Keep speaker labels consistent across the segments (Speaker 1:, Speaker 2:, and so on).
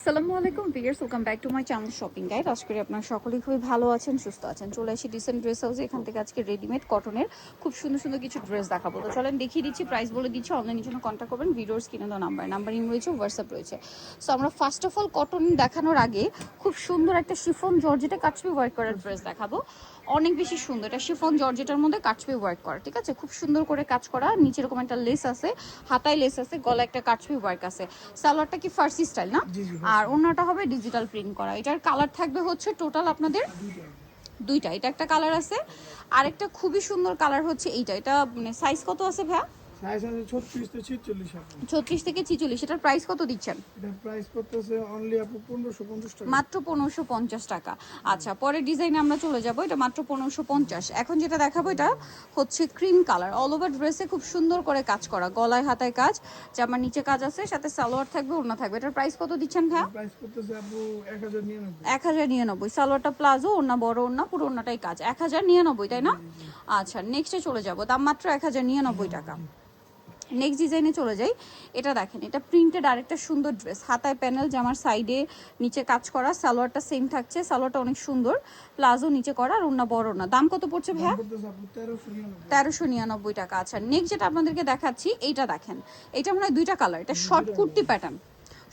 Speaker 1: আসসালামু আলাইকুম viewers, welcome back to my channel shopping guide. আশা করি আপনারা সকলেই খুবই ভালো আছেন, সুস্থ আছেন। চলে আসি ডিসেন্ট ড্রেস হাউসে। এখান থেকে আজকে রেডিমেড কটনের খুব সুন্দর সুন্দর কিছু ড্রেস দেখাবো। তো চলেন দেখিয়ে দিচ্ছি, প্রাইস বলে দিচ্ছি। অনলাইনের জন্য কন্ট্যাক্ট করবেন, ভিডিওর স্ক্রিনে দেওয়া নাম্বারিং রয়েছে, হোয়াটসঅ্যাপ রয়েছে। সো আমরা ফার্স্ট অফ অল কটন দেখানোর আগে খুব সুন্দর একটা শিফন জর্জেটে কাটছবি ওয়ার্ক করার ড্রেস দেখাবো। অনেক বেশি সুন্দর, এটা শিফন জর্জেটার মধ্যে কাটছবি ওয়ার্ক করা, ঠিক আছে? খুব সুন্দর করে কাজ করা, নিচে এরকম একটা লেস আছে, হাতায় লেস আছে, গলা একটা কাটছবি ওয়ার্ক আছে। সালোয়ারটা কি ফার্সি স্টাইল না? আর ওন্নাটা হবে ডিজিটাল প্রিন্ট করা। এটার কালার থাকবে হচ্ছে টোটাল আপনাদের দুইটা। এটা একটা কালার আছে, আরেকটা খুবই সুন্দর কালার হচ্ছে এইটা। এটা মানে সাইজ কত আছে ভাইয়া?
Speaker 2: সাইজ আছে 36 থেকে 46 আপু।
Speaker 1: 36 থেকে 46। এটার প্রাইস কত দিচ্ছেন?
Speaker 2: এটা প্রাইস করতেছে অনলি আপু 1550 টাকা।
Speaker 1: মাত্র 1550 টাকা। আচ্ছা, পরের ডিজাইনে আমরা চলে যাব। এটা মাত্র 1550। এখন যেটা দেখাবো এটা হচ্ছে ক্রিম কালার, অল ওভার ড্রেসে খুব সুন্দর করে কাজ করা, গলায় হাতায় কাজ, জামার নিচে কাজ আছে, সাথে সালোয়ার থাকবে, ওড়না থাকবে। এটার প্রাইস কত দিচ্ছেন ভাইয়া?
Speaker 2: প্রাইস করতেছে আপু 1099।
Speaker 1: 1099। সালোয়ারটা প্লাজো, ওড়না বড়, ওড়না পুরো ওড়নাটাই কাজ। 1099, তাই না? আচ্ছা, নেক্সটে চলে যাব। দাম মাত্র 1099 টাকা। নেক্সট ডিজাইনে চলে যাই। এটা দেখেন, এটা প্রিন্টেড আরেকটা সুন্দর ড্রেস, হাতায় প্যানেল, জামার সাইডে নিচে কাজ করা, সালোয়ারটা সেম থাকছে, সালোয়ারটা অনেক সুন্দর, প্লাজো নিচে করা, আর ওড়না বড় ওড়না। দাম কত পড়ছে ভাইয়া?
Speaker 2: করতেছে আপু 1399।
Speaker 1: 1399 টাকা। আচ্ছা, নেক্সট যেটা আপনাদেরকে দেখাচ্ছি, এইটা দেখেন, এটা মনে হয় দুইটা কালার। এটা short kurti pattern,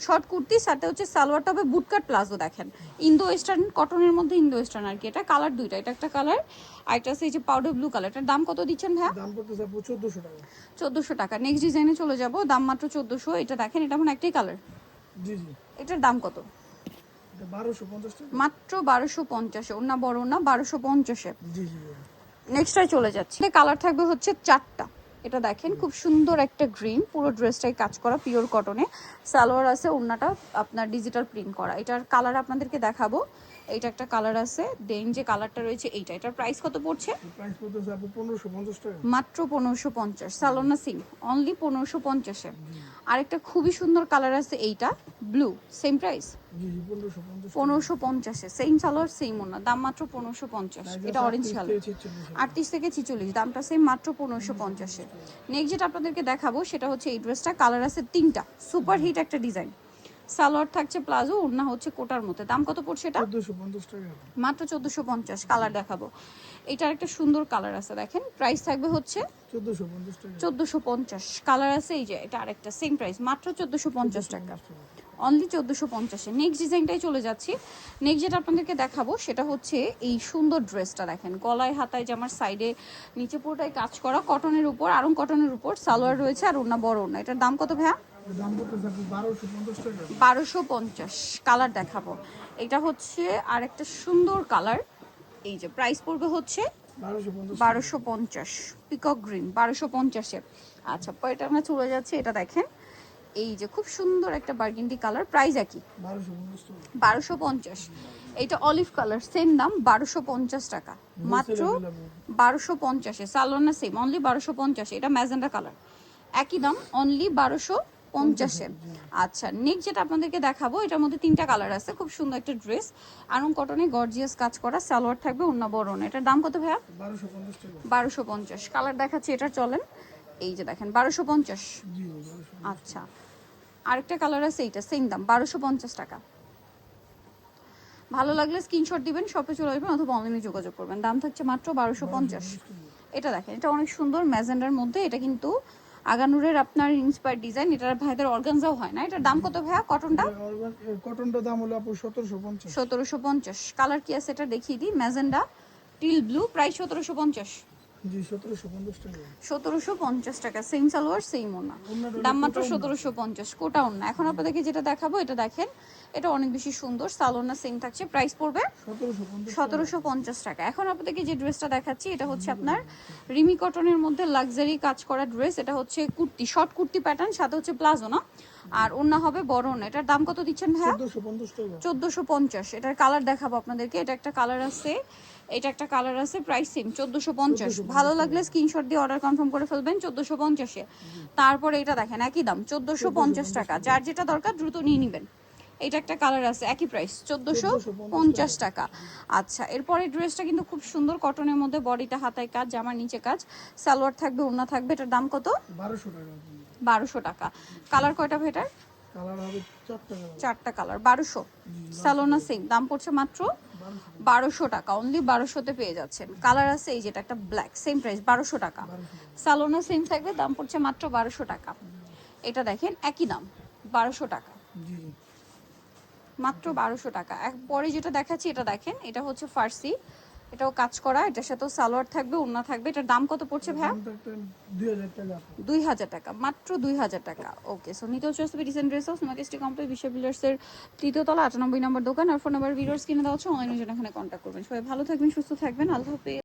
Speaker 1: short kurti, সাথে হচ্ছে সালোয়ারটা হবে বুটকাট প্লাজো। দেখেন, ইন্দো ওয়েস্টার্ন কটনের মধ্যে, ইন্দো ওয়েস্টার্ন আর কি। এটা কালার দুইটা, এটা একটা কালার, আর এটা হচ্ছে এই যে পাউডার ব্লু কালার। এটার দাম কত দিচ্ছেন ভাইয়া?
Speaker 2: দাম করতেছে আপু 1400 টাকা।
Speaker 1: 1400 টাকা। নেক্সট ডিজাইনে চলে যাব, দাম মাত্র 1400। এটা দেখেন, এটা মনে একটাই কালার।
Speaker 2: জি জি।
Speaker 1: এটার দাম কত?
Speaker 2: এটা 1250 টাকা।
Speaker 1: মাত্র 1250। ওনা বড় না, 1250-এ।
Speaker 2: জি জি।
Speaker 1: নেক্সটটাই চলে যাচ্ছে। কালার থাকবে হচ্ছে 4টা। এটা দেখেন, খুব সুন্দর একটা গ্রিন, পুরো ড্রেসটাই কাজ করা পিওর কটনে। সালোয়ার আছে, ওড়নাটা আপনার ডিজিটাল প্রিন্ট করা। এটার কালার আপনাদেরকে দেখাবো। এইটা একটা কালার আছে, দেন যে কালারটা রয়েছে এইটা। এটার প্রাইস কত পড়ছে?
Speaker 2: প্রাইস করতেছে আপু 1550 টাকা।
Speaker 1: মাত্র 1550। সালোনা সিম অনলি 1550-এ। আরেকটা খুবই সুন্দর কালার আছে, এইটা ব্লু, সেম প্রাইস
Speaker 2: জি জি 1550।
Speaker 1: 1550-এ। সেম সালোয়ার সেম ওড়না, দাম মাত্র 1550। এটা অরেঞ্জ কালার, 38 থেকে 46, দামটা সেম, মাত্র 1550-এ। নেক্সট যেটা আপনাদেরকে দেখাবো সেটা হচ্ছে এই ড্রেসটা। কালার আছে 3টা, সুপার হিট একটা ডিজাইন। সালোয়ার থাকছে প্লাজো, ওড়না হচ্ছে কোটার মধ্যে। দাম কত পড়ছে এটা?
Speaker 2: 1450 টাকা।
Speaker 1: মাত্র 1450। কালার দেখাবো, এটার একটা সুন্দর কালার আছে, দেখেন। প্রাইস থাকবে হচ্ছে
Speaker 2: 1450 টাকা।
Speaker 1: 1450। কালার আছে এই যে, এটা আরেকটা সেম প্রাইস, মাত্র 1450 টাকা। অনলি 1450-এ। নেক্সট ডিজাইনটাই চলে যাচ্ছি। নেক্সট যেটা আপনাদেরকে দেখাবো সেটা হচ্ছে এই সুন্দর ড্রেসটা। দেখেন, গলায় হাতায় জামার সাইডে নিচে পুরোটাই কাজ করা, কটনের উপর, আরং কটনের উপর, সালোয়ার রয়েছে, আর ওড়না বড় ওড়না। এটার দাম কত ভাইয়া?
Speaker 2: দাম করতেছে আপু 1250 টাকা।
Speaker 1: 1250। কালার দেখাবো, এটা হচ্ছে আরেকটা সুন্দর কালার। এই যে প্রাইস পড়বে হচ্ছে 1250। পিকক গ্রিন, 1250-এ। আচ্ছা, পরে এটা আমরা চলে যাচ্ছে। এটা দেখেন, এই যে খুব সুন্দর একটা বার্গেন্ডি কালার, প্রাইস একই 1250। এইটা অলিভ কালার, সেম দাম 1250 টাকা। মাত্র 1250-এ। সালোনা সেম, অনলি 1250। এটা ম্যাজেন্ডা কালার, একই দাম, অনলি 1250-এ। আচ্ছা, নেক্সট যেটা আপনাদেরকে দেখাবো, এটার মধ্যে 3টা কালার আছে। খুব সুন্দর একটা ড্রেস, আরং কটনে গর্জিয়াস কাজ করা, সালোয়ার থাকবে, ওড়না বড় ওড়না। এটার দাম কত ভাইয়া?
Speaker 2: 1250 টাকা।
Speaker 1: 1250। কালার দেখাচ্ছি, এটা চলেন। এই যে দেখেন, 1250।
Speaker 2: জি জি।
Speaker 1: আচ্ছা, আরেকটা কালার আছে, এইটা সেম দাম, 1250 টাকা। ভালো লাগলে স্ক্রিনশট দিবেন, শপে চলে আসবেন, অথবা অনলাইনে যোগাযোগ করবেন। দাম থাকছে মাত্র 1250। এটা দেখেন, এটা অনেক সুন্দর ম্যাজেন্ডার মধ্যে। এটা কিন্তু আগানুরের আপনার ইন্সপায়ার ডিজাইন। এটার ভাইদের অর্গানজাও হয় না। এটার দাম কত ভাইয়া? কটনটা
Speaker 2: কটনটা দাম হলো আপু 1750।
Speaker 1: 1750। কালার কি আছে এটা দেখিয়ে দিই। Magenta, teal blue, price 1750।
Speaker 2: জি 1750 টাকা।
Speaker 1: 1750 টাকা। সেম সালোয়ার সেম ওড়না, দাম মাত্র 1750। কোটা ওড়না। এখন আপনাদেরকে যেটা দেখাবো, এটা দেখেন, এটা অনেক বেশি সুন্দর, সালোয়ার সেম থাকছে, প্রাইস পড়বে 1750 টাকা। এখন আপনাদেরকে যে ড্রেসটা দেখাচ্ছি, এটা হচ্ছে আপনার রিমি কটনের মধ্যে লাক্সারি কাজ করা ড্রেস। এটা হচ্ছে কুর্তি, শর্ট কুর্তি প্যাটার্ন, সাথে হচ্ছে প্লাজো না, আর ওড়না হবে বড় ওড়না। এটার দাম কত দিচ্ছেন ভাইয়া?
Speaker 2: 1450 টাকা।
Speaker 1: 1450। এটার কালার দেখাবো আপনাদেরকে। এটা একটা কালার আছে, এটা একটা কালার আছে, প্রাইস সেম 1450। ভালো লাগলে স্ক্রিনশট দিয়ে অর্ডার কনফার্ম করে ফেলবেন 1450-এ। তারপরে এটা দেখেন, একই দাম 1450 টাকা। যার যেটা দরকার দ্রুত নিয়ে নেবেন। এটা একটা কালার আছে, একই প্রাইস 1450 টাকা। আচ্ছা, এরপরে ড্রেসটা কিন্তু খুব সুন্দর, কটনের মধ্যে, বডিটা হাতায় কাজ, জামার নিচে কাজ, সালোয়ার থাকবে, ওড়না থাকবে। এটার দাম কত?
Speaker 2: 1200 টাকা।
Speaker 1: 1200 টাকা। কালার কয়টা ভেটার?
Speaker 2: কালার হবে 4টা কালার।
Speaker 1: 4টা কালার 1200। সালোনা সেম দাম পড়ছে মাত্র 1200 টাকা, অনলি 1200-তে পেয়ে যাচ্ছেন। কালার আছে এই যেটা একটা ব্ল্যাক, সেম প্রাইস 1200 টাকা। সালোনা সেম থাকবে, দাম পড়ছে মাত্র 1200 টাকা। এটা দেখেন একই দাম 1200 টাকা,
Speaker 2: জি জি।
Speaker 1: মাত্র 1200 টাকা। পরে যেটা দেখাচ্ছি এটা দেখেন, এটা হচ্ছে ফার্সি, এটাও কাজ করা, এটার সাথেও সালোয়ার থাকবে, ওড়না থাকবে। এটার দাম কত পড়ছে ভাইয়া?
Speaker 2: দামটা একটা 2000 টাকা।
Speaker 1: 2000 টাকা, মাত্র 2000 টাকা। ওকে, সো নিতে হচ্ছে রিসেন্ট ড্রেস হাউস মার্কেস্টি কমপ্লেক্স বিশ্ব বিল্ডার্সের 3য় তলা 98 নম্বর দোকান। আর ফোন নাম্বার ভিডিওস কিনে দেওয়া হচ্ছে, অনলাইনে জন্য এখানে কন্ট্যাক্ট করবেন। সবাই ভালো থাকবেন, সুস্থ থাকবেন, আল্লাহ হাফেজ।